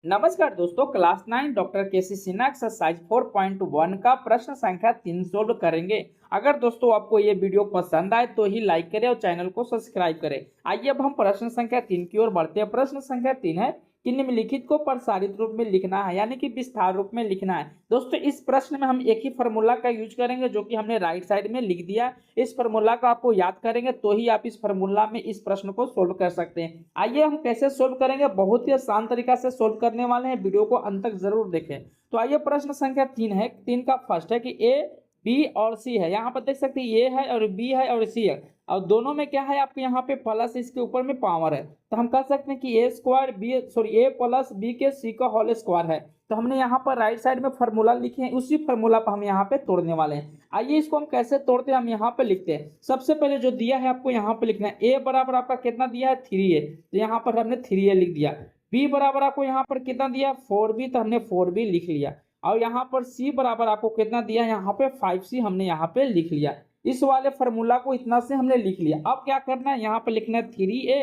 नमस्कार दोस्तों, class 9 doctor केसी Sinha exercise 4.1 का प्रश्न संख्या 3 सोल्व करेंगे। अगर दोस्तों आपको ये वीडियो पसंद आए तो ही लाइक करें और चैनल को सब्सक्राइब करें। आइए अब हम प्रश्न संख्या 3 की ओर बढ़ते हैं। प्रश्न संख्या 3 है कि निम्नलिखित को प्रसारित रूप में लिखना है, यानी कि विस्तार रूप में लिखना है। दोस्तों इस प्रश्न में हम एक ही फॉर्मूला का यूज करेंगे जो कि हमने राइट साइड में लिख दिया। इस फॉर्मूला को आपको याद करेंगे तो ही आप इस फॉर्मूला में इस प्रश्न को सोल्व कर सकते हैं। आइए हम कैसे सोल्व करेंगे, बहुत ही आसान तरीका से सोल्व करने वाले हैं। वीडियो को अंत तक जरूर देखें। तो आइए प्रश्न संख्या 3 है। 3 का फर्स्ट है कि ए बी और सी है। यहाँ पर देख सकते हैं ए है और बी है और सी है, और दोनों में क्या है आपके यहाँ पे प्लस, इसके ऊपर में पावर है। तो हम कह सकते हैं कि ए स्क्वायर बी ए प्लस बी के सी का होल स्क्वायर है। तो हमने यहाँ पर राइट साइड में फार्मूला लिखे हैं, उसी फार्मूला पर हम यहाँ पे तोड़ने वाले हैं। आइए इसको हम कैसे तोड़ते हैं, हम यहाँ पे लिखते हैं। सबसे पहले जो दिया है आपको यहाँ पे लिखना है, ए बराबर आपका कितना दिया है 3a, तो यहाँ पर हमने 3a लिख दिया। बी बराबर आपको यहाँ पर कितना दिया 4b, तो हमने 4b लिख लिया। और यहाँ पर सी बराबर आपको कितना दिया, यहाँ पे 5c हमने यहाँ पे लिख लिया। इस वाले फार्मूला को इतना से हमने लिख लिया। अब क्या करना है, यहाँ पे लिखना है 3a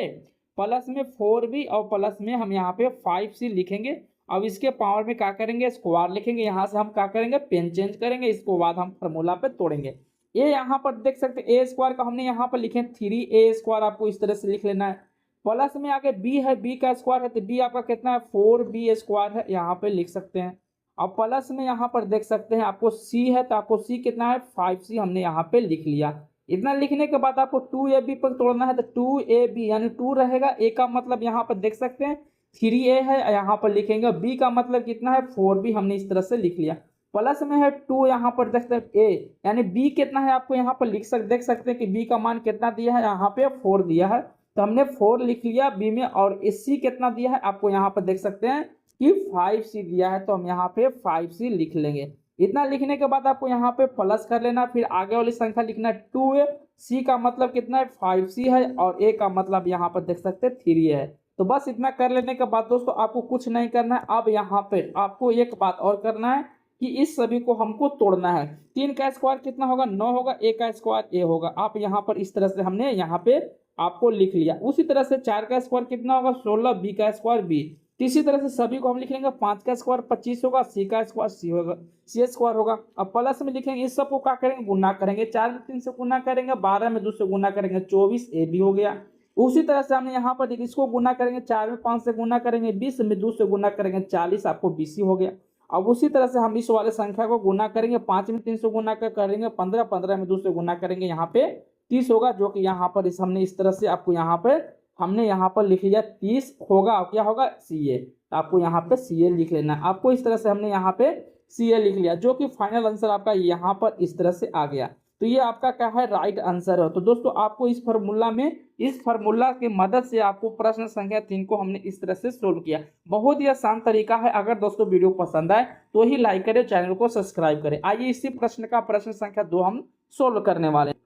प्लस में 4b और प्लस में हम यहाँ पे 5c लिखेंगे। अब इसके पावर में क्या करेंगे, स्क्वायर लिखेंगे। यहाँ से हम क्या करेंगे, पेन चेंज करेंगे। इसको बाद हम फार्मूला पे तोड़ेंगे। ये यहाँ पर देख सकते हैं ए स्क्वायर का हमने यहाँ पर लिखे 3a स्क्वायर, आपको इस तरह से लिख लेना है। प्लस में आगे बी है, बी का स्क्वायर है तो बी आपका कितना है 4b स्क्वायर है, यहाँ पे लिख सकते हैं। अब प्लस में यहाँ पर देख सकते हैं आपको सी है, तो आपको सी कितना है 5c हमने यहाँ पे लिख लिया। इतना लिखने के बाद आपको 2ab पर तोड़ना है, तो 2ab यानी 2 रहेगा। ए का मतलब यहाँ पर देख सकते हैं 3a है, यहाँ पर लिखेंगे। बी का मतलब कितना है 4b, हमने इस तरह से लिख लिया। प्लस में है 2, यहाँ पर देख सकते हैं a यानी b कितना है आपको यहाँ पर देख सकते हैं कि b का मान कितना दिया है, यहाँ पे 4 दिया है, तो हमने 4 लिख लिया b में। और c कितना दिया है आपको यहाँ पर देख सकते हैं कि 5c दिया है, तो हम यहाँ पे 5c लिख लेंगे। इतना लिखने के बाद आपको यहाँ पे प्लस कर लेना, फिर आगे वाली संख्या लिखना है 2a। c का मतलब कितना है 5c है, और a का मतलब यहाँ पर देख सकते हैं 3a है। तो बस इतना कर लेने के बाद दोस्तों आपको कुछ नहीं करना है। अब यहाँ पे आपको एक बात और करना है कि इस सभी को हमको तोड़ना है। 3 का स्क्वायर कितना होगा 9 होगा, a का स्क्वायर a होगा। आप यहाँ पर इस तरह से हमने यहाँ पे आपको लिख लिया। उसी तरह से 4 का स्क्वायर कितना होगा 16, b का स्क्वायर b। इसी तरह से सभी को हम लिख लेंगे। 5 का स्क्वायर 25 होगा, सी का स्क्वायर सी होगा, सी स्क्वायर होगा। अब प्लस में लिखेंगे, इस सबको क्या करेंगे गुना करेंगे। 4 में 3 से गुना करेंगे, 12 में 2 से गुना करेंगे, 24 ए बी हो गया। उसी तरह से हमने यहाँ पर इसको गुना करेंगे, 4 में 5 से गुना करेंगे, 20 में 2 से गुना करेंगे, 40 आपको बीसी हो गया। अब उसी तरह से हम इस वाले संख्या को गुना करेंगे, 5 में 3 से गुना करेंगे 15, 15 में 2 से गुना करेंगे, यहाँ पे 30 होगा, जो कि यहाँ पर हमने इस तरह से आपको यहाँ पे हमने यहाँ पर लिख लिया 30 होगा। और क्या होगा सी ए, तो आपको यहाँ पे सी ए लिख लेना है। आपको इस तरह से हमने यहाँ पे सी ए लिख लिया, जो कि फाइनल आंसर आपका यहाँ पर इस तरह से आ गया। तो ये आपका क्या है राइट आंसर है। तो दोस्तों आपको इस फार्मूला में, इस फार्मूला की मदद से आपको प्रश्न संख्या 3 को हमने इस तरह से सोल्व किया। बहुत ही आसान तरीका है। अगर दोस्तों वीडियो पसंद आए तो ही लाइक करें, चैनल को सब्सक्राइब करें। आइए इसी प्रश्न का प्रश्न संख्या 2 हम सोल्व करने वाले हैं।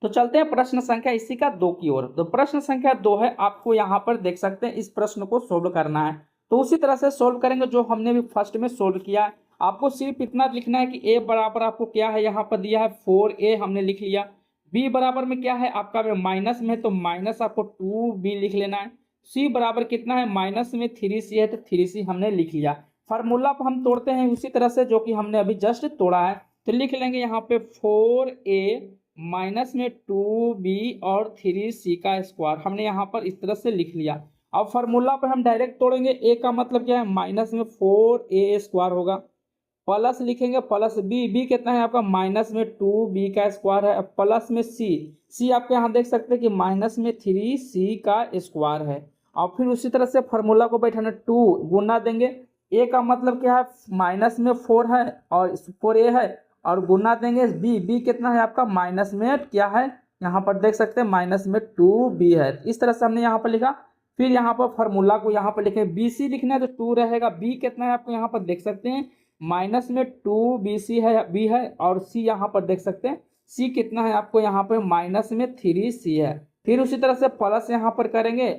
तो चलते हैं प्रश्न संख्या इसी का 2 की ओर। तो प्रश्न संख्या 2 है, आपको यहाँ पर देख सकते हैं इस प्रश्न को सोल्व करना है। तो उसी तरह से सोल्व करेंगे जो हमने भी फर्स्ट में सोल्व किया। आपको सिर्फ इतना लिखना है कि a बराबर आपको क्या है, यहाँ पर दिया है 4a हमने लिख लिया। b बराबर में क्या है आपका में माइनस में, तो माइनस आपको 2b लिख लेना है। c बराबर कितना है माइनस में 3c है, तो 3c हमने लिख लिया। फार्मूला को हम तोड़ते हैं उसी तरह से जो कि हमने अभी जस्ट तोड़ा है। तो लिख लेंगे यहाँ पे 4a माइनस में 2b और 3c का स्क्वायर हमने यहाँ पर इस तरह से लिख लिया। अब फार्मूला पर हम डायरेक्ट तोड़ेंगे। a का मतलब क्या है माइनस में 4a स्क्वायर होगा, प्लस लिखेंगे प्लस b कितना है आपका माइनस में 2b का स्क्वायर है, प्लस में c आपके यहाँ देख सकते हैं कि माइनस में 3c का स्क्वायर है। और फिर उसी तरह से फार्मूला को बैठाना 2 गुना देंगे। a का मतलब क्या है माइनस में 4 है और 4a है, और गुना देंगे b कितना है आपका माइनस में क्या है, यहाँ पर देख सकते हैं माइनस में 2b है। इस तरह से हमने यहाँ पर लिखा। फिर यहाँ पर फार्मूला को यहाँ पर लिखें, bc लिखना है तो 2 रहेगा। b कितना है आपको यहाँ पर देख सकते हैं माइनस में 2bc है, b है, और c यहाँ पर देख सकते हैं c कितना है आपको यहाँ पर माइनस में 3c है। फिर उसी तरह से प्लस यहाँ पर करेंगे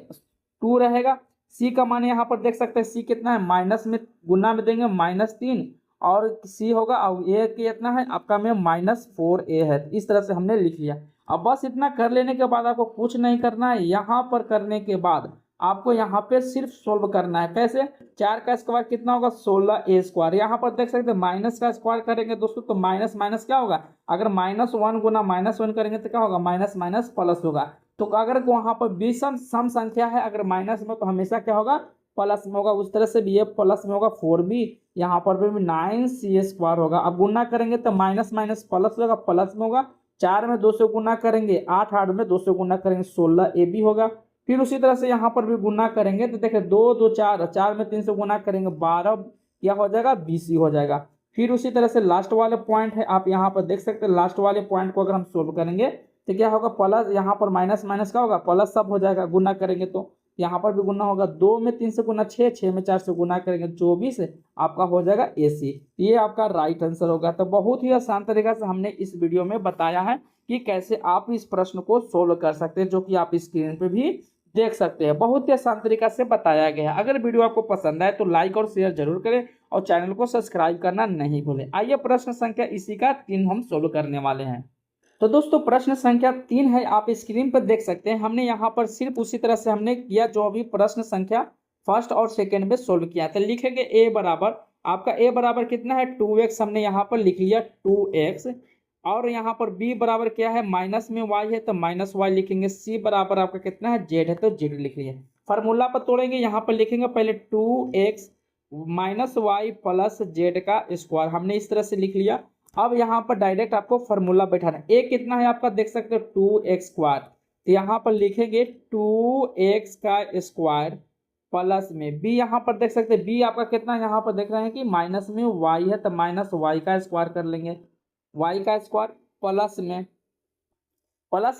2 रहेगा। c का मान यहाँ पर देख सकते हैं c कितना है माइनस में गुना में देंगे -3, और c होगा, और a कितना है आपका में -4a है। इस तरह से हमने लिख लिया। अब बस इतना कर लेने के बाद आपको कुछ नहीं करना है। यहाँ पर करने के बाद आपको यहाँ पे सिर्फ सोल्व करना है। कैसे? 4 का स्क्वायर कितना होगा? 16a²। यहाँ पर देख सकते हैं माइनस का स्क्वायर करेंगे दोस्तों तो माइनस माइनस क्या होगा? अगर -1 गुना -1 करेंगे तो क्या होगा? माइनस माइनस प्लस होगा। तो अगर वहाँ पर विषम सम संख्या है, अगर माइनस में तो हमेशा क्या होगा? प्लस में होगा। उस तरह से भी ये प्लस में होगा 4b, यहाँ पर भी 9c² होगा। अब गुना करेंगे तो माइनस माइनस प्लस होगा, प्लस में होगा। 4 में 2 से गुना करेंगे, 8 8 में 2 से गुना करेंगे 16ab होगा। फिर उसी तरह से यहाँ पर भी गुना करेंगे तो देखिए 2 2 4, 4 में 3 से गुना करेंगे 12 क्या हो जाएगा? 20 हो जाएगा। फिर उसी तरह से लास्ट वाले पॉइंट है, आप यहाँ पर देख सकते हैं लास्ट वाले पॉइंट को अगर हम सोल्व करेंगे तो क्या होगा? प्लस, यहाँ पर माइनस माइनस क्या होगा? प्लस सब हो जाएगा गुना करेंगे तो। यहाँ पर भी गुना होगा, 2 में 3 से गुना 6, 6 में 4 से गुना करेंगे 24, आपका हो जाएगा AC। ये आपका राइट आंसर होगा। तो बहुत ही आसान तरीका से हमने इस वीडियो में बताया है कि कैसे आप इस प्रश्न को सोल्व कर सकते हैं, जो कि आप स्क्रीन पे भी देख सकते हैं। बहुत ही आसान तरीका से बताया गया है। अगर वीडियो आपको पसंद आए तो लाइक और शेयर जरूर करें और चैनल को सब्सक्राइब करना नहीं भूलें। आइए प्रश्न संख्या इसी का 3 हम सोल्व करने वाले हैं। तो दोस्तों प्रश्न संख्या 3 है, आप स्क्रीन पर देख सकते हैं। हमने यहाँ पर सिर्फ उसी तरह से हमने किया जो अभी प्रश्न संख्या फर्स्ट और सेकंड में सोल्व किया। तो लिखेंगे a बराबर, आपका a बराबर कितना है? 2x हमने यहाँ पर लिख लिया 2x। और यहाँ पर b बराबर क्या है? माइनस में y है तो माइनस y लिखेंगे। c बराबर आपका कितना है? z है तो z लिख लिए। फार्मूला पर तोड़ेंगे, यहाँ पर लिखेंगे पहले 2x minus Y plus Z का स्क्वायर, हमने इस तरह से लिख लिया। अब यहाँ पर डायरेक्ट आपको फार्मूला बैठाना है। a कितना है आपका? देख सकते हो 2x²। तो यहाँ पर लिखेंगे 2x का स्क्वायर प्लस में b, यहाँ पर देख सकते हैं b आपका कितना है? यहाँ पर देख रहे हैं कि माइनस में y है तो माइनस y का स्क्वायर कर लेंगे, y का स्क्वायर प्लस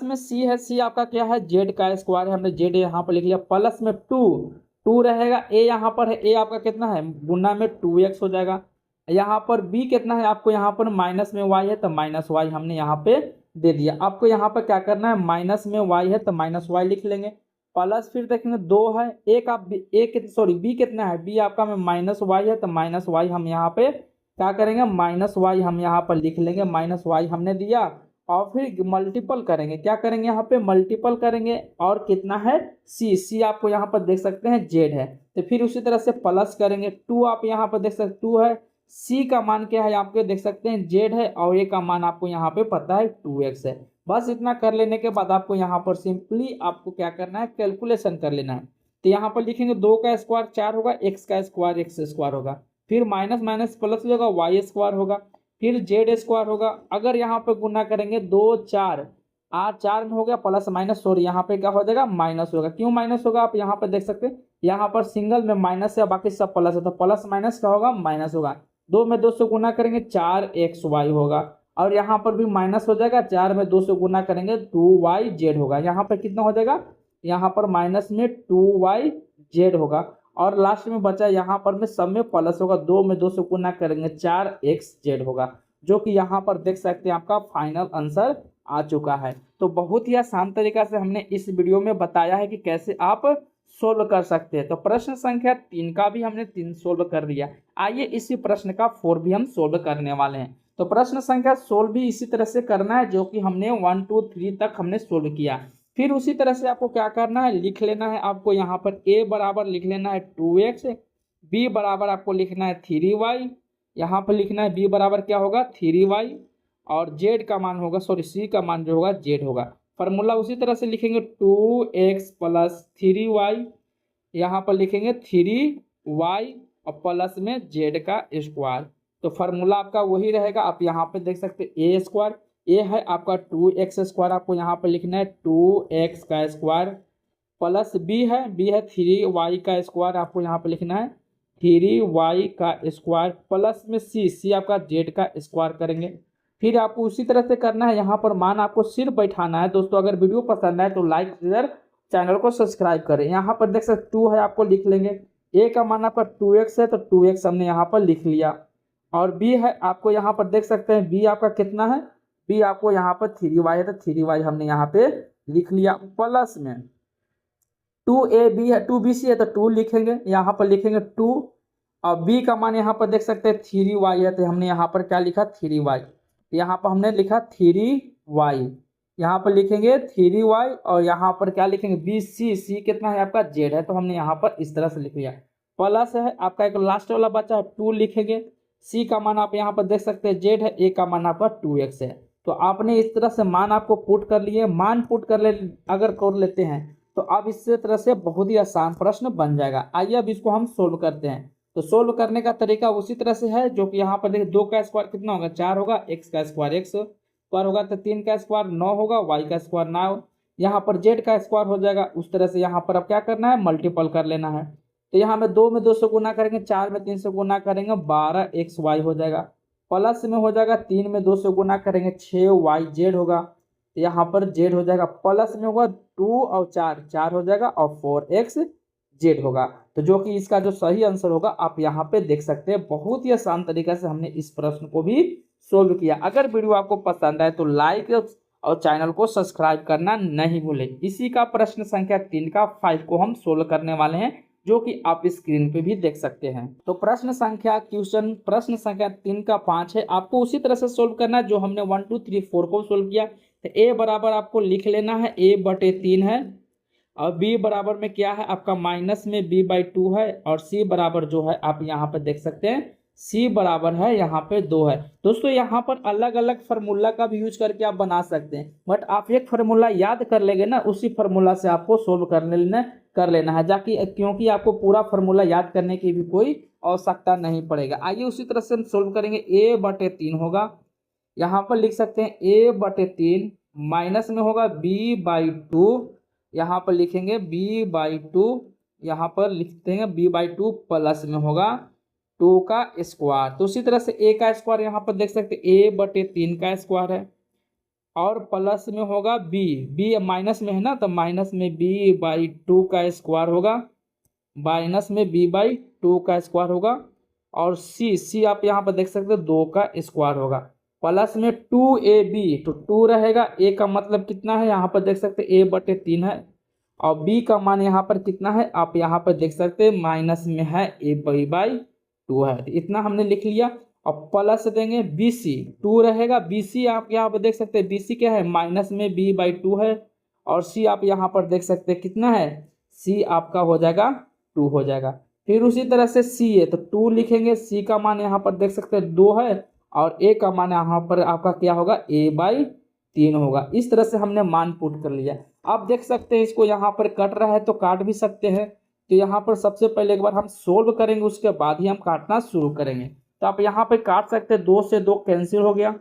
में c है, c आपका क्या है? z का स्क्वायर है, हमने z यहाँ पर लिख लिया। प्लस में 2 रहेगा, a यहाँ पर है, a आपका कितना है? गुना में 2x हो जाएगा। यहाँ पर b कितना है? आपको यहाँ पर माइनस में y है तो माइनस y हमने यहाँ पे दे दिया। आपको यहाँ पर क्या करना है? माइनस में y है तो माइनस y लिख लेंगे। प्लस फिर देखेंगे 2 है, एक आप b कितना है? b आपका में माइनस y है तो माइनस y हम यहाँ पे क्या करेंगे? माइनस y हम यहाँ पर लिख लेंगे, माइनस y हमने दिया। और फिर मल्टीपल करेंगे, क्या करेंगे? यहाँ पे मल्टीपल करेंगे। और कितना है? c आपको यहाँ पर देख सकते हैं z है। तो फिर उसी तरह से प्लस करेंगे 2, आप यहाँ पर देख सकते 2 है, c का मान क्या है? आपके देख सकते हैं z है, और a का मान आपको यहाँ पे पता है 2x है। बस इतना कर लेने के बाद आपको यहाँ पर सिंपली आपको क्या करना है? कैलकुलेशन कर लेना है। तो यहाँ पर लिखेंगे 2 का स्क्वायर 4 होगा, x का स्क्वायर x² होगा, फिर माइनस माइनस प्लस होगा y² होगा, फिर z² होगा। अगर यहाँ पे गुना करेंगे 2 4, 8 4 में हो गया प्लस माइनस, सॉरी यहाँ पे क्या हो जाएगा? माइनस होगा। क्यों माइनस होगा? आप यहाँ पर देख सकते हैं, यहाँ पर सिंगल में माइनस है, बाकी सब प्लस है, तो प्लस माइनस क्या होगा? माइनस होगा। 2 में 2 से गुना करेंगे 4xy होगा, और यहाँ पर भी माइनस हो जाएगा। 4 में 2 से गुना करेंगे 2yz होगा। यहाँ पर कितना हो जाएगा? यहाँ पर माइनस में 2yz होगा, और लास्ट में बचा यहाँ पर में सब में प्लस होगा। 2 में 2 से गुना करेंगे 4xz होगा, जो कि यहाँ पर देख सकते हैं आपका फाइनल आंसर आ चुका है। तो बहुत ही आसान तरीका से हमने इस वीडियो में बताया है कि कैसे आप सोल्व कर सकते हैं। तो प्रश्न संख्या 3 का भी हमने 3 सोल्व कर दिया। आइए इसी प्रश्न का 4 भी हम सोल्व करने वाले हैं। तो प्रश्न संख्या 16 भी इसी तरह से करना है, जो कि हमने 1 2 3 तक हमने सोल्व किया। फिर उसी तरह से आपको क्या करना है? लिख लेना है। आपको यहाँ पर a बराबर लिख लेना है 2x, b बराबर आपको लिखना है 3y, यहाँ पर लिखना है b बराबर क्या होगा? 3y, और z का मान होगा, सॉरी c का मान जो होगा z होगा। फार्मूला उसी तरह से लिखेंगे 2x प्लस 3y, यहाँ पर लिखेंगे 3y और प्लस में z का स्क्वायर। तो फार्मूला आपका वही रहेगा। आप यहाँ पे देख सकते हैं a², a है आपका 2x², आपको यहाँ पे लिखना है 2x का स्क्वायर, प्लस b है 3y का स्क्वायर, आपको यहाँ पे लिखना है 3y का स्क्वायर, प्लस में c आपका z का स्क्वायर करेंगे। फिर आपको उसी तरह से करना है। यहाँ पर मान आपको सिर्फ बैठाना है। दोस्तों अगर वीडियो पसंद आए तो लाइक शेयर, चैनल को सब्सक्राइब करें। यहाँ पर देख सकते 2 है, आपको लिख लेंगे। a का मान आपका 2x है तो 2x हमने यहाँ पर लिख लिया, और b है आपको यहाँ पर देख सकते हैं b आपका कितना है? b आपको यहाँ पर 3y है तो 3y हमने यहाँ पे लिख लिया, प्लस में 2ab है 2bc है तो 2 लिखेंगे, यहाँ पर लिखेंगे 2, और b का मान यहाँ पर देख सकते हैं 3y है तो हमने यहाँ पर क्या लिखा? 3y, यहाँ पर हमने लिखा 3y, यहाँ पर लिखेंगे 3y और यहाँ पर क्या लिखेंगे बी सी, सी कितना है आपका जेड है, तो हमने यहाँ पर इस तरह से लिख लिया। प्लस है आपका एक लास्ट वाला बचा है 2 लिखेंगे, सी का मान आप यहाँ पर देख सकते हैं जेड है, ए का मान आपका 2x है। तो आपने इस तरह से मान आपको पुट कर लिए, मान पुट कर ले अगर कर लेते हैं तो अब इस तरह से बहुत ही आसान प्रश्न बन जाएगा। आइए अब इसको हम सोल्व करते हैं। तो सोल्व करने का तरीका उसी तरह से है जो कि यहाँ पर देखिए 2 का स्क्वायर कितना होगा 4 होगा, x का स्क्वायर x स्क्वायर होगा, तो 3 का स्क्वायर 9 होगा, y का स्क्वायर 9, यहाँ पर z का स्क्वायर हो जाएगा। उस तरह से यहाँ पर अब क्या करना है मल्टीपल कर लेना है। तो यहाँ में 2 में 2 से गुना करेंगे, 4 में 3 से गुना करेंगे 12xy हो जाएगा, प्लस में हो जाएगा 3 में 2 से गुना करेंगे 6yz होगा, तो यहाँ पर z हो जाएगा, प्लस में होगा 2 और 4 हो जाएगा और 4xz होगा। तो जो कि इसका जो सही आंसर होगा आप यहाँ पे देख सकते हैं। बहुत ही आसान तरीके से हमने इस प्रश्न को भी सोल्व किया। अगर वीडियो आपको पसंद आए तो लाइक और चैनल को सब्सक्राइब करना नहीं भूलें। इसी का प्रश्न संख्या 3 का 5 को हम सोल्व करने वाले हैं जो कि आप स्क्रीन पे भी देख सकते हैं। तो प्रश्न संख्या 3 का 5 है, आपको उसी तरह से सोल्व करना है जो हमने 1 2 3 4 को सोल्व किया। तो ए बराबर आपको लिख लेना है a/3 है, और बी बराबर में क्या है आपका माइनस में b/2 है, और सी बराबर जो है आप यहाँ पे देख सकते हैं सी बराबर है यहाँ पे 2 है। दोस्तों यहाँ पर अलग अलग फार्मूला का भी यूज करके आप बना सकते हैं, बट आप एक फार्मूला याद कर लेंगे ना, उसी फार्मूला से आपको सोल्व कर लेना है, जाकि क्योंकि आपको पूरा फार्मूला याद करने की भी कोई आवश्यकता नहीं पड़ेगा। आइए उसी तरह से हम सोल्व करेंगे। a/3 होगा, यहाँ पर लिख सकते हैं a/3 माइनस में होगा b/2, यहाँ पर लिखेंगे b/2, यहाँ पर लिखते हैं b/2 प्लस में होगा 2 का स्क्वायर। तो उसी तरह से a का स्क्वायर यहाँ पर देख सकते हैं a/3 का स्क्वायर है, और प्लस में होगा b माइनस में है ना, तो माइनस में b/2 का स्क्वायर होगा, माइनस में b/2 का स्क्वायर होगा, और c आप यहाँ पर देख सकते हैं 2 का स्क्वायर होगा, प्लस में 2ab, तो 2 रहेगा, a का मतलब कितना है यहाँ पर देख सकते हैं a/3 है, और b का मान यहाँ पर कितना है आप यहाँ पर देख सकते हैं माइनस में है a/2 है। तो इतना हमने लिख लिया, और प्लस देंगे bc, 2 रहेगा, bc आप यहाँ पर देख सकते हैं bc क्या है माइनस में b/2 है, और c आप यहाँ पर देख सकते हैं कितना है c आपका हो जाएगा 2 हो जाएगा। फिर उसी तरह से c है, तो 2 लिखेंगे, c का मान यहाँ पर देख सकते हैं 2 है, और a का मान यहाँ पर आपका क्या होगा a/3 होगा। इस तरह से हमने मान पुट कर लिया। आप देख सकते हैं इसको यहाँ पर कट रहा है तो काट भी सकते हैं। तो यहाँ पर सबसे पहले एक बार हम सोल्व करेंगे, उसके बाद ही हम काटना शुरू करेंगे। तो आप यहाँ पे काट सकते हैं, 2 से 2 कैंसिल हो गया,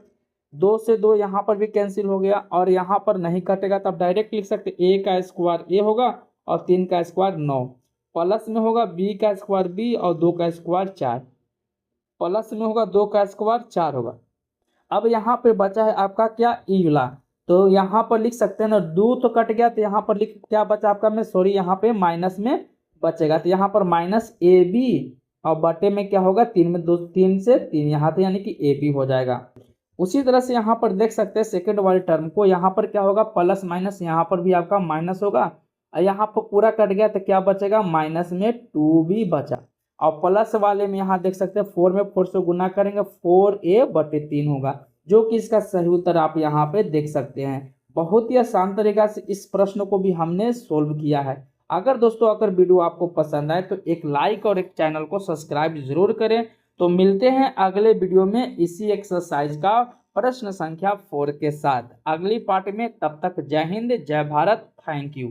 2 से 2 यहाँ पर भी कैंसिल हो गया, और यहाँ पर नहीं कटेगा तो आप डायरेक्ट लिख सकते हैं a का स्क्वायर a होगा, और 3 का स्क्वायर 9, प्लस में होगा b का स्क्वायर b, और 2 का स्क्वायर 4, प्लस में होगा 2 का स्क्वायर 4 होगा। अब यहाँ पे बचा है आपका क्या ई वाला, तो यहाँ पर लिख सकते हैं ना, 2 तो कट गया, तो यहाँ पर लिख क्या बचा आपका में सॉरी यहाँ पे माइनस में बचेगा, तो यहाँ पर माइनस ab, और बटे में क्या होगा 3 में 2 3 से 3 यहाँ पे यानी कि ab हो जाएगा। उसी तरह से यहाँ पर देख सकते हैं सेकेंड वाली टर्म को, यहाँ पर क्या होगा प्लस माइनस, यहाँ पर भी आपका माइनस होगा, और यहाँ पर पूरा कट गया तो क्या बचेगा माइनस में 2b बचा, और प्लस वाले में यहाँ देख सकते हैं 4 में 4 से गुना करेंगे 4a/3 होगा, जो कि इसका सही उत्तर आप यहाँ पे देख सकते हैं। बहुत ही आसान तरीका से इस प्रश्न को भी हमने सोल्व किया है। अगर दोस्तों अगर वीडियो आपको पसंद आए तो एक लाइक और एक चैनल को सब्सक्राइब जरूर करें। तो मिलते हैं अगले वीडियो में इसी एक्सरसाइज का प्रश्न संख्या 4 के साथ अगली पार्ट में। तब तक जय हिंद, जय भारत, थैंक यू।